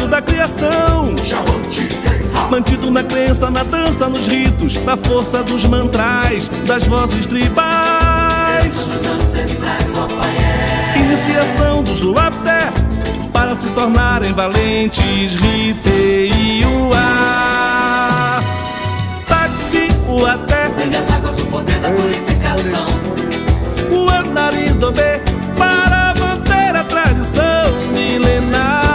Da criação, mantido na crença, na dança, nos ritos, na força dos mantrais, das vozes tribais, dos ancestrais, Wapé. Iniciação dos Wapé, para se tornarem valentes, Êtênhõ'Repré. Táxi, Wapé, vem das águas o poder da purificação. O Êtênhõ'Repré, para manter a tradição milenar.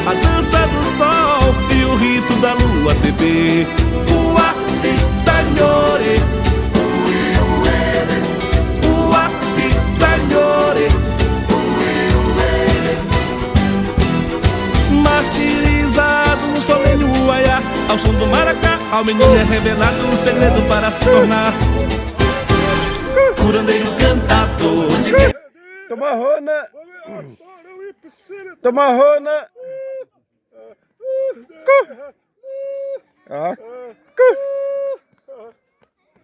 A dança do sol e o rito da lua bebê. Martirizado no solene uaiá, ao som do maracá, ao menino é revelado um segredo para se tornar curandeiro cantador. Toma rona, toma rona.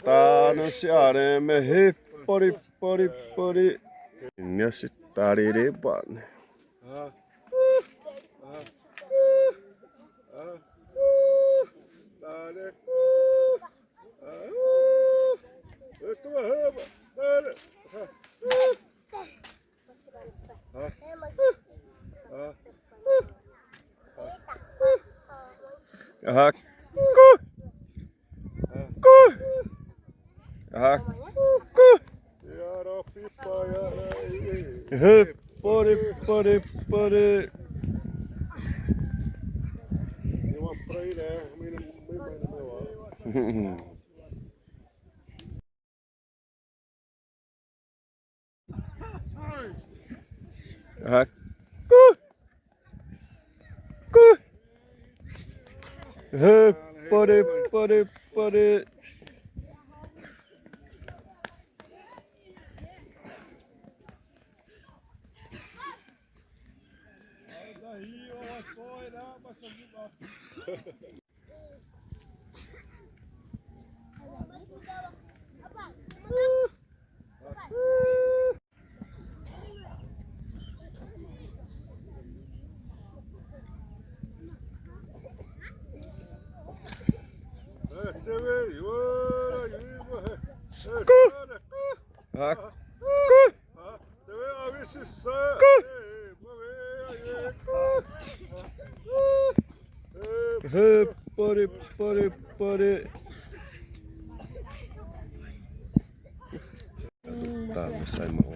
Tá no Ceará, me pori nesse tarereba. Pore. Uma praia, né? Pore. Pore. Tá, não sai mal.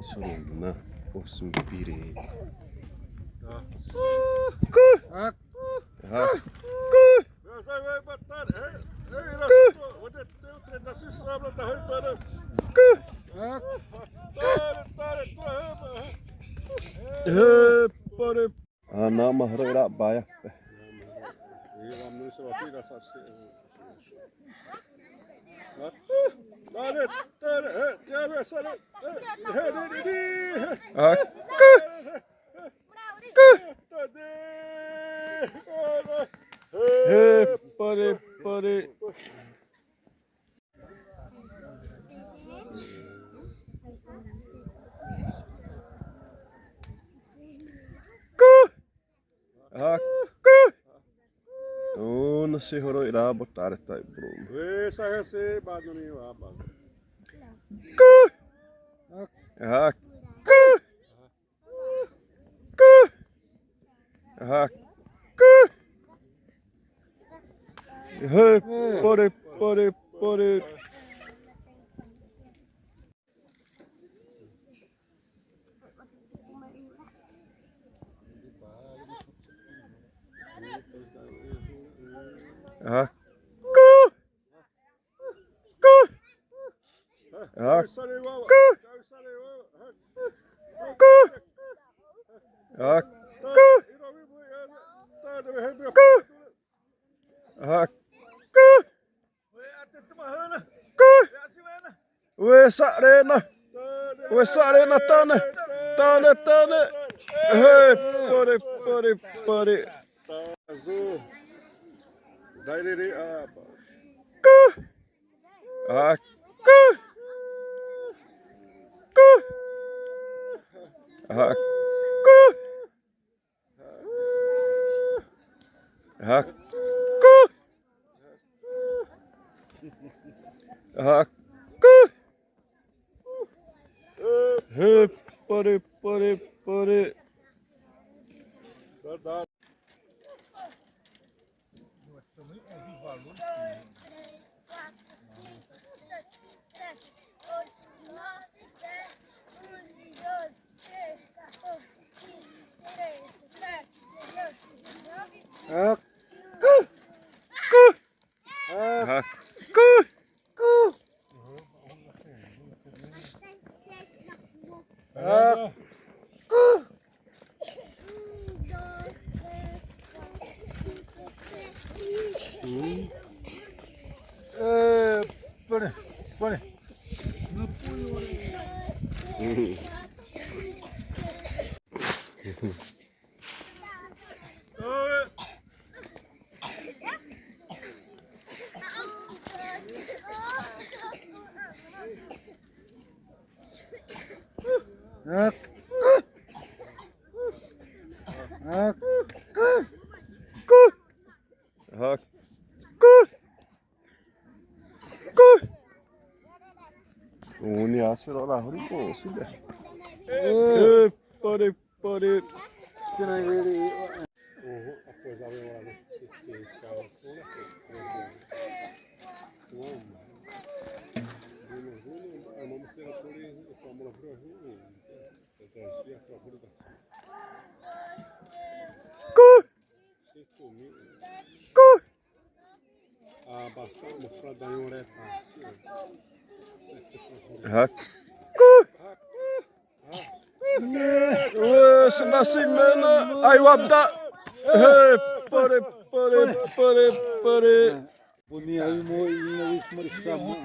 Soruna, osmpire. Ana mahroira baia. Pore. Não se irá botar tá aí, Bruno. Essa receba do meu abalo. Pore. Sarena tane. Hey, pare. Azul. Dairere aba. Pare. Saudade. Pare. Noni asero la hori ko sida. Pare. Bastante para dar um reparo. Senda simena ai wabda. Hey, pare. Boninha aí moinha isso morissamo.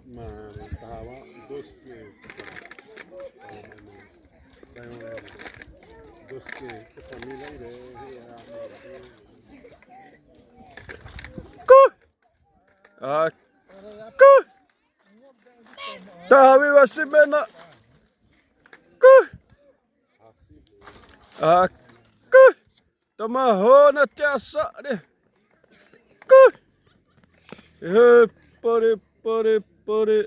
Mano, tava 2 quilos. Dos que família iré. Tahawi wasimena. Tamahona tiasa de. Hey, pare. Hey, pare.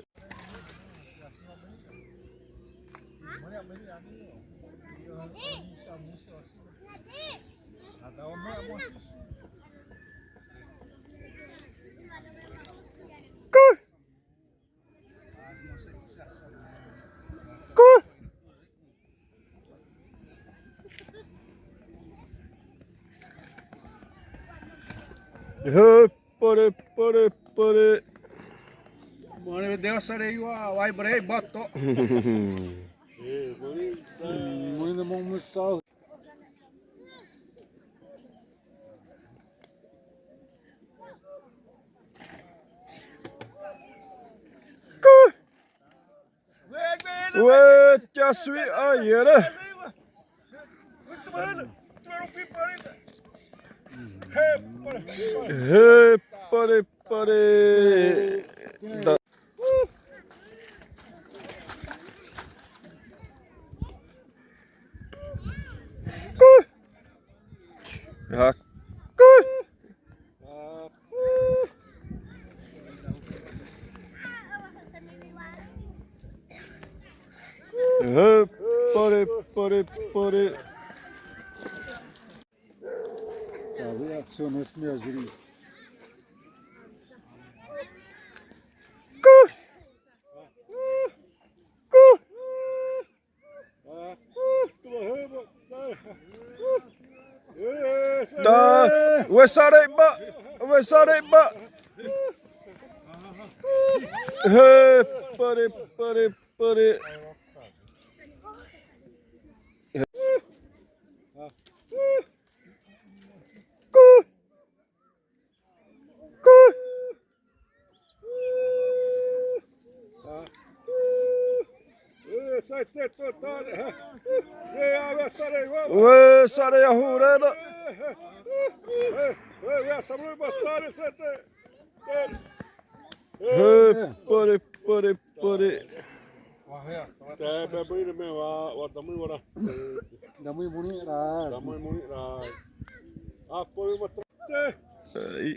Mano, deu essa aí o aibrei botou. Mano, vamos sal. Ué, tia sui ayere. Hey, pare. Pare. Sabe, acionou esse meu juri. Da. Wesareba. Wesareba. He. Pare. Pare. Pare. Sai te total. Ve sarei vamos. We sareia hurena. Essa mulher bastarda você tem. He. Pare. Pare. Pare. Tää bäböi me wa tamui wara. Damui buni ra. Tamui muni ra. Apoi uma te.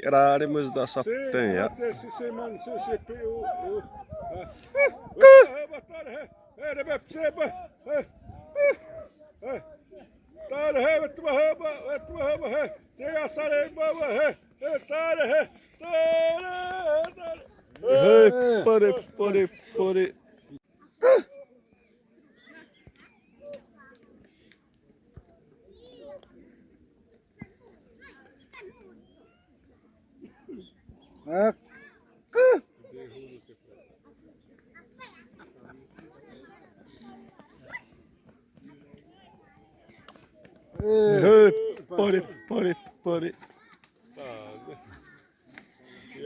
Iraremos da saptenha. Até se man se pu. Bastarda. Det bäpseba. Tar he vet vad he. Det är sarei baba he. Tar he. He. Pare. Pare. Pare. He. Pare. Pare. Pare.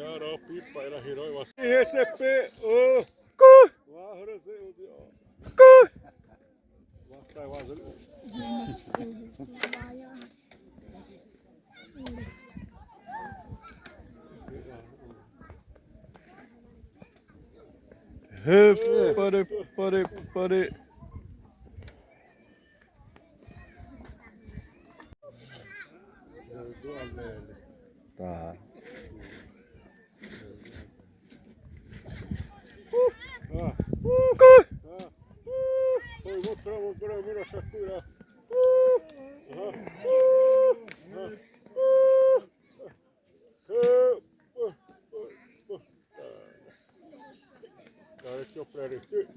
Daró pipa era heroi was. Receber o Wahu se o dio. Sai was. He. Pare. Pare. Pare. Tá. Vou mira Shakira. Där är jag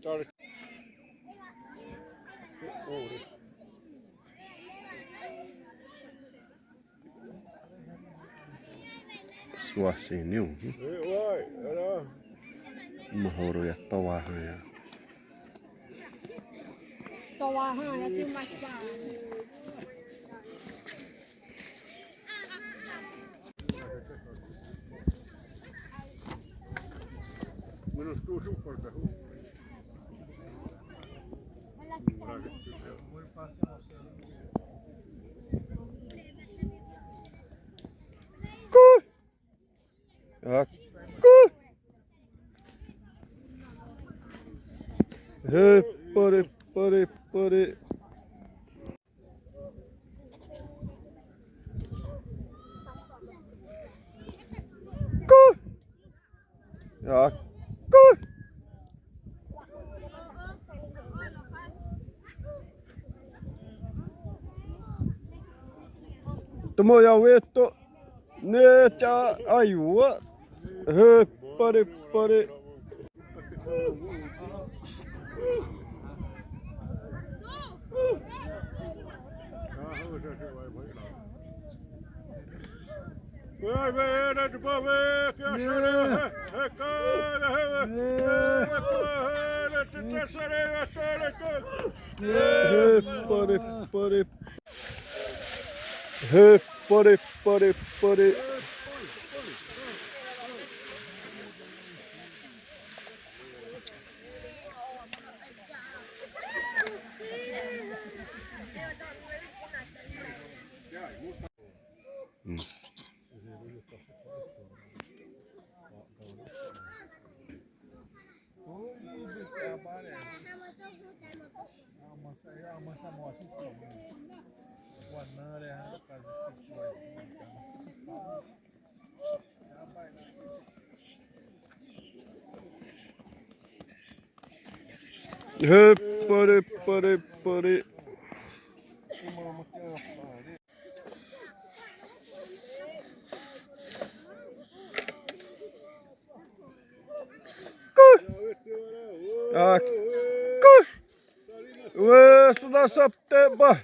där. Suasiniu. Vai, era. Mahoro ja tawahan ja. Tawahan ja timmassaan. Minusta tuu supporta. Ja. He. Pare. Pare. Pare. Ja. Tomo ja vetto. Ne cha ayua. He. Pare. Pare. Vai ver de boa que a chora é cara He. Pare. Pare. He. Pare. Pare. Pare. He. Pare. Pare. Pare. Sudah September.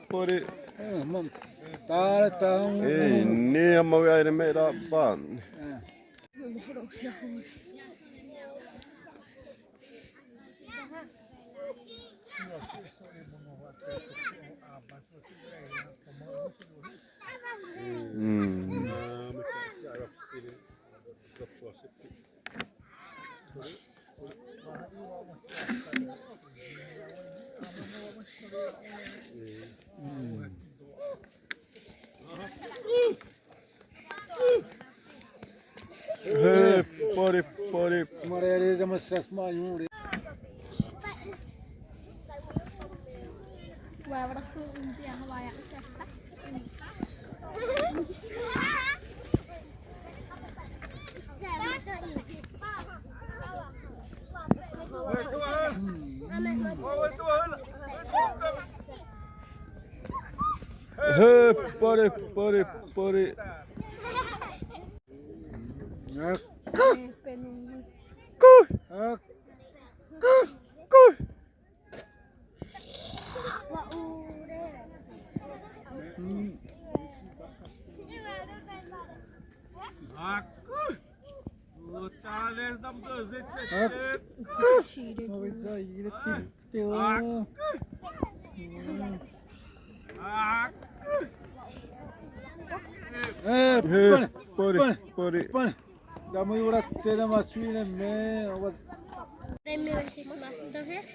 Pori. Tá um. Ei, niin mä jäin meidän vaan. Pori. Smarere zaman ses mayun. Vai suuntia vai tästä. Pori. Wahu. Tales dam 12. Oi, Zaire, teu. Pori. Da muy hora te da más suine me. Remhã siis massa he.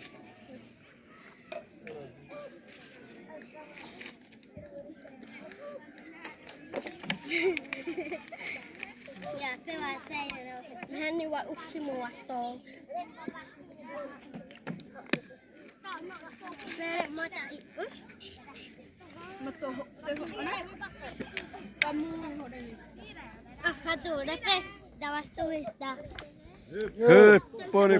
Ja se vaan seinä. Hän niin vaan uksi muotoon. Pere mata ikus. Mà tôi hỏi có mua hồi đây. À, hạt tủ đấy pe. Đã bắt tôi đã. Pori.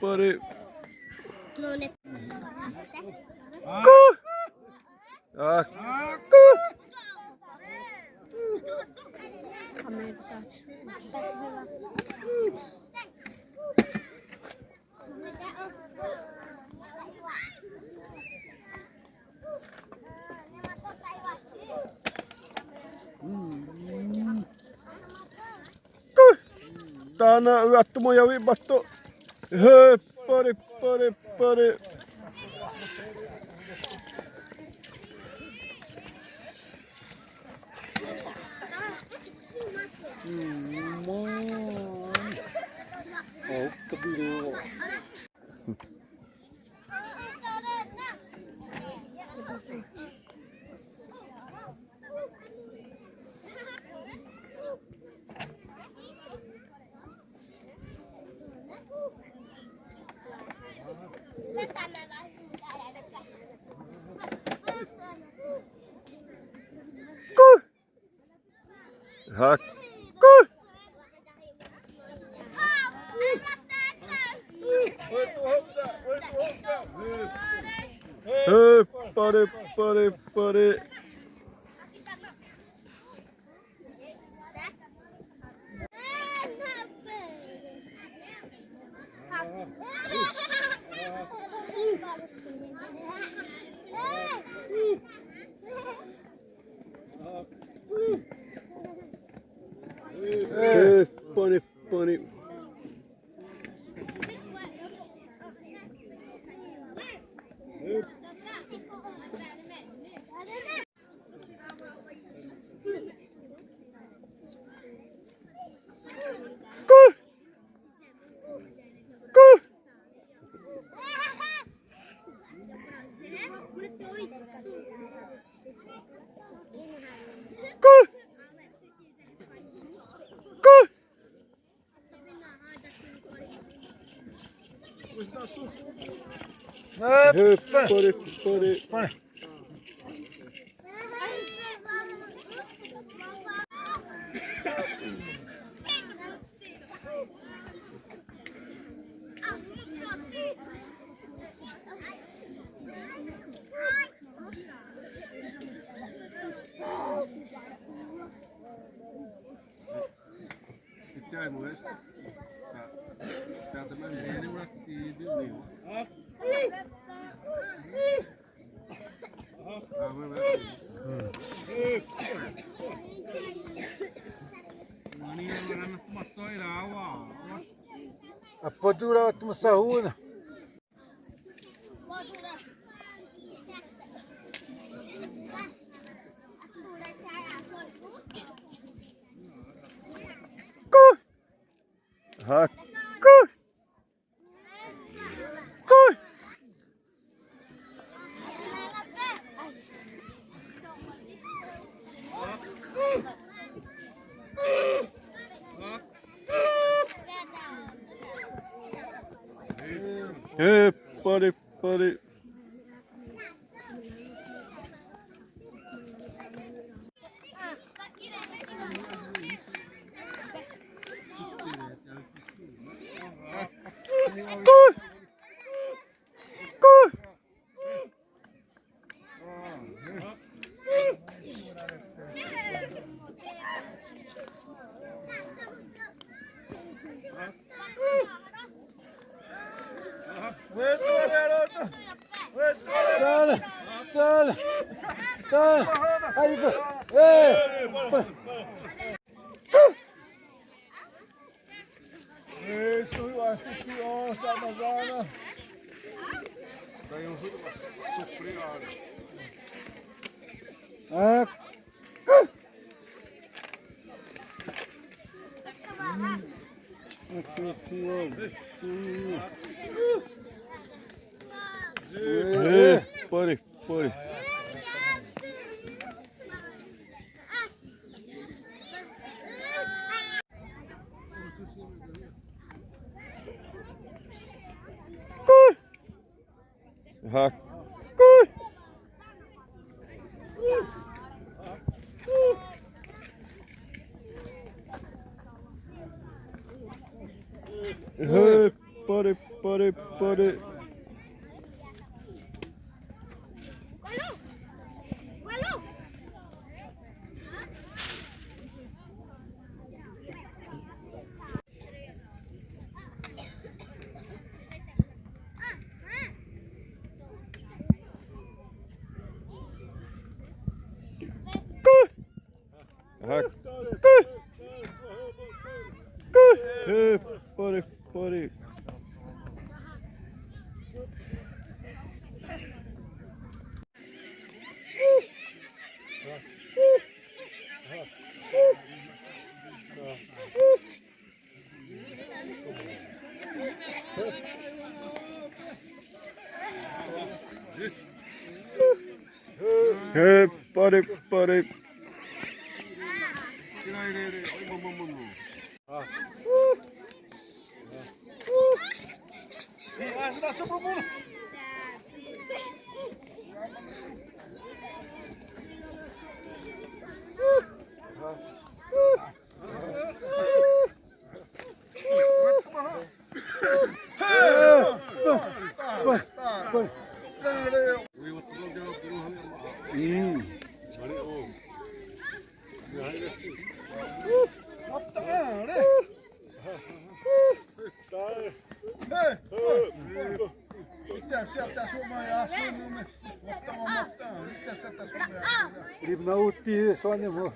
Pori. Noni. Tana yöttömö ja viibattu. Pori. Pori. Pori. Põe. Apa dura tu masahuna. Pare. Isso, eu acho que onça, Amazônia. Daí eu sofri a área. Pare. Pare. Pare. Pare. Ajuda pro mundo. Ribna uti só nevou.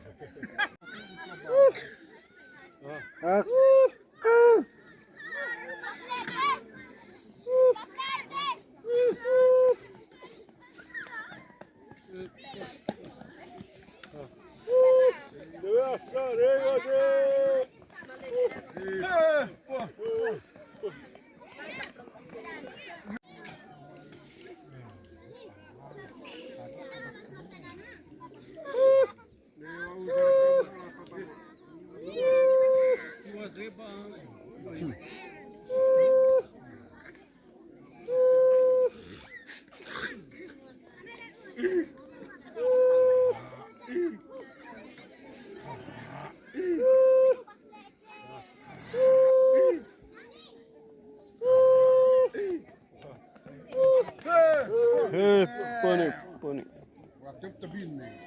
Pony. Wat op de binnen.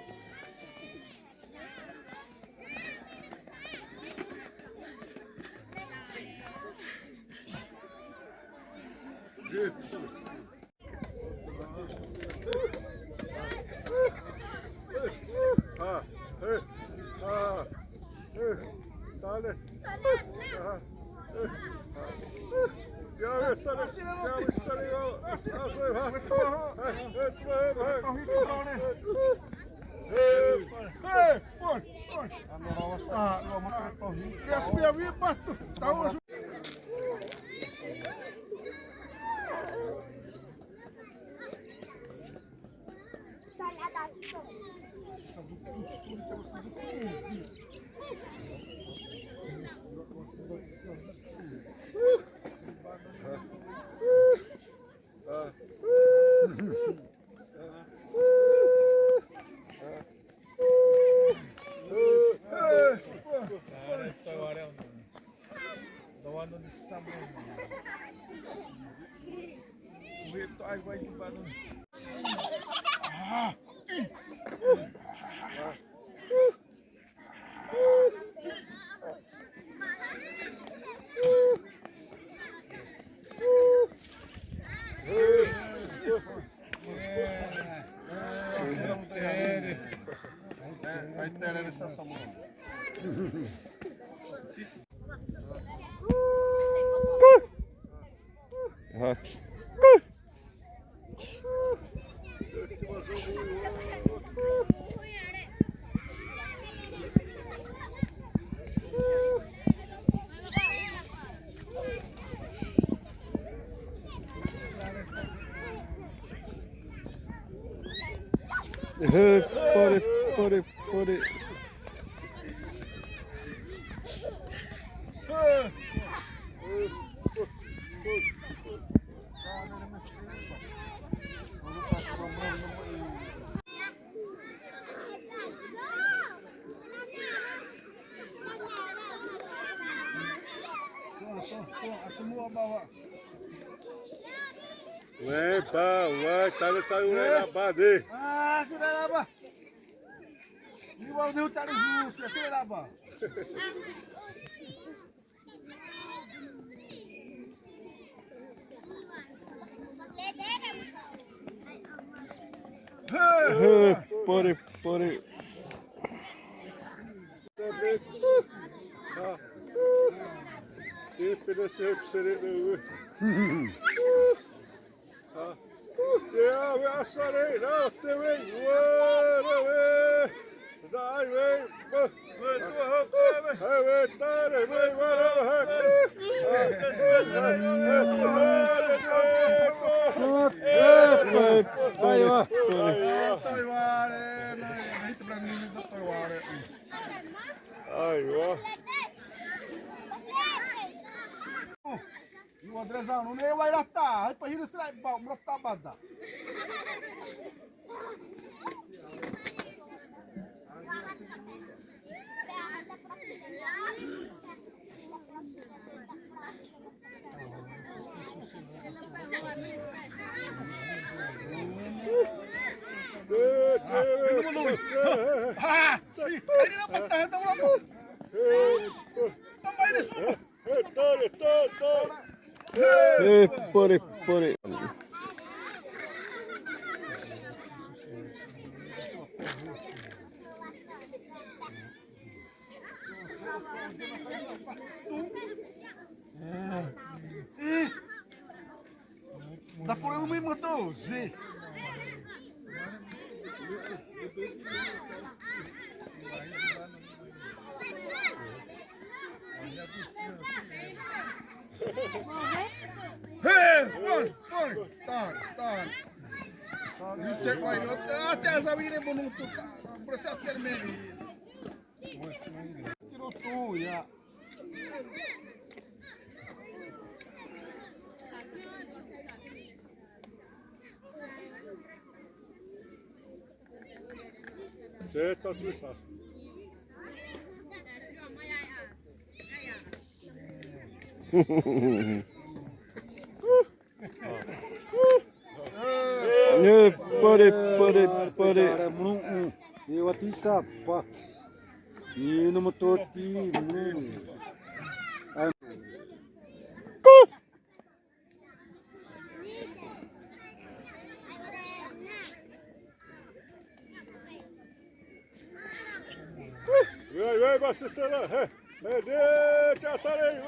Pode. Semua bawa. Vem, vai, tá ureba dele. Sudah lah, Abah. Ini baru dia hutan susu, sudah lah, Abah. Pode. Quem ofereceu pra você hoje? Eu assarei, não, também. Daí vem. Ibu Adrezan, ini wai rata, hai pahir serai bau merata bada. Ini dapat tahan tahu apa? Tambah ini semua. Pode. Dá por um mesmo motor, Z. Tahan. Cek wai, até as aviras bonito, processo termini. Tiro tu ya. Certo, tudo certo. Pare. Eu ati sapa. Ini mototi. Vem, bacistela. Deixa sarei.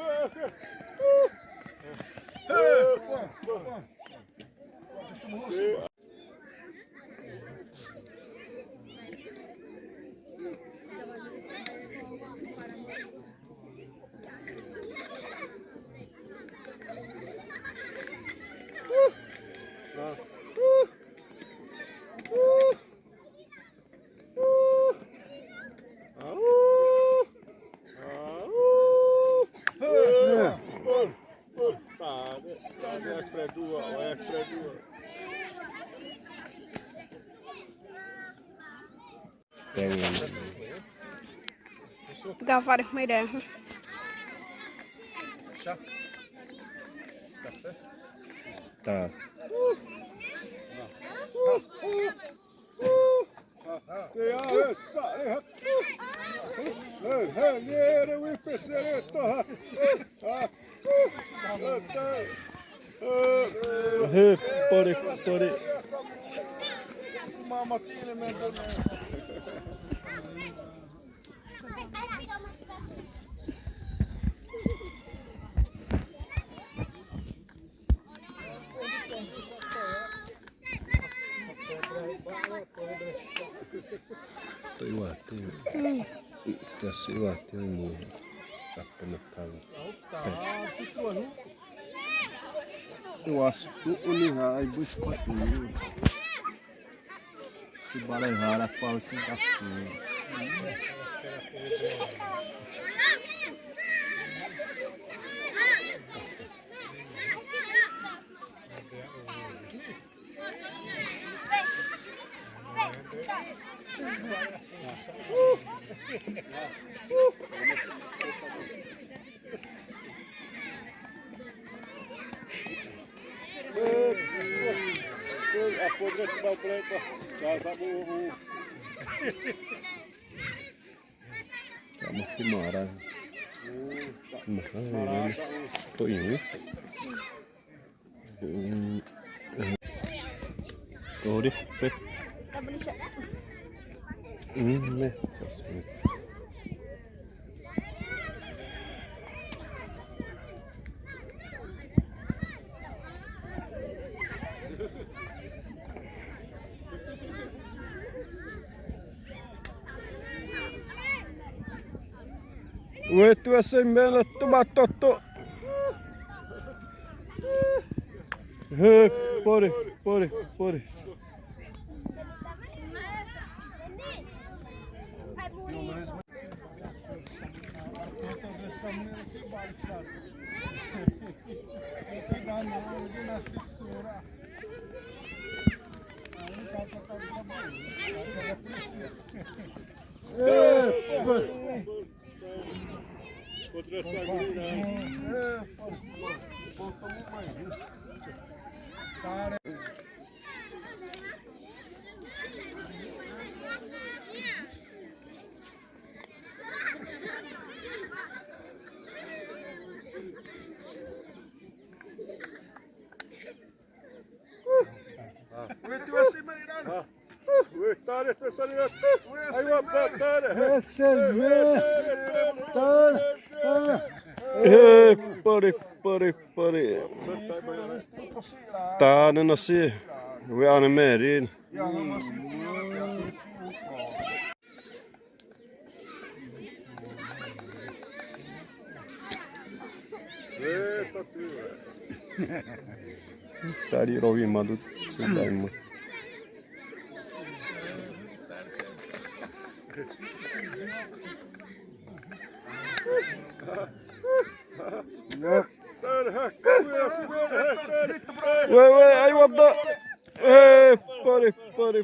Dá várias ideias. Tá. Pare. Mama tiene Tässä Iwate on muu tappanut Tuostu uliha ai buspatu. Sibalai harap pausin kapu. Sama marah. Marah. To ini. Oh deh. Tak boleh shot. Ne, sasmi. Uetua sen meillä tomatotto. Hei, pori. Pari. Tää on nasi. We are married. Tadi rovi madut sedang. Wait, I want that. Pari.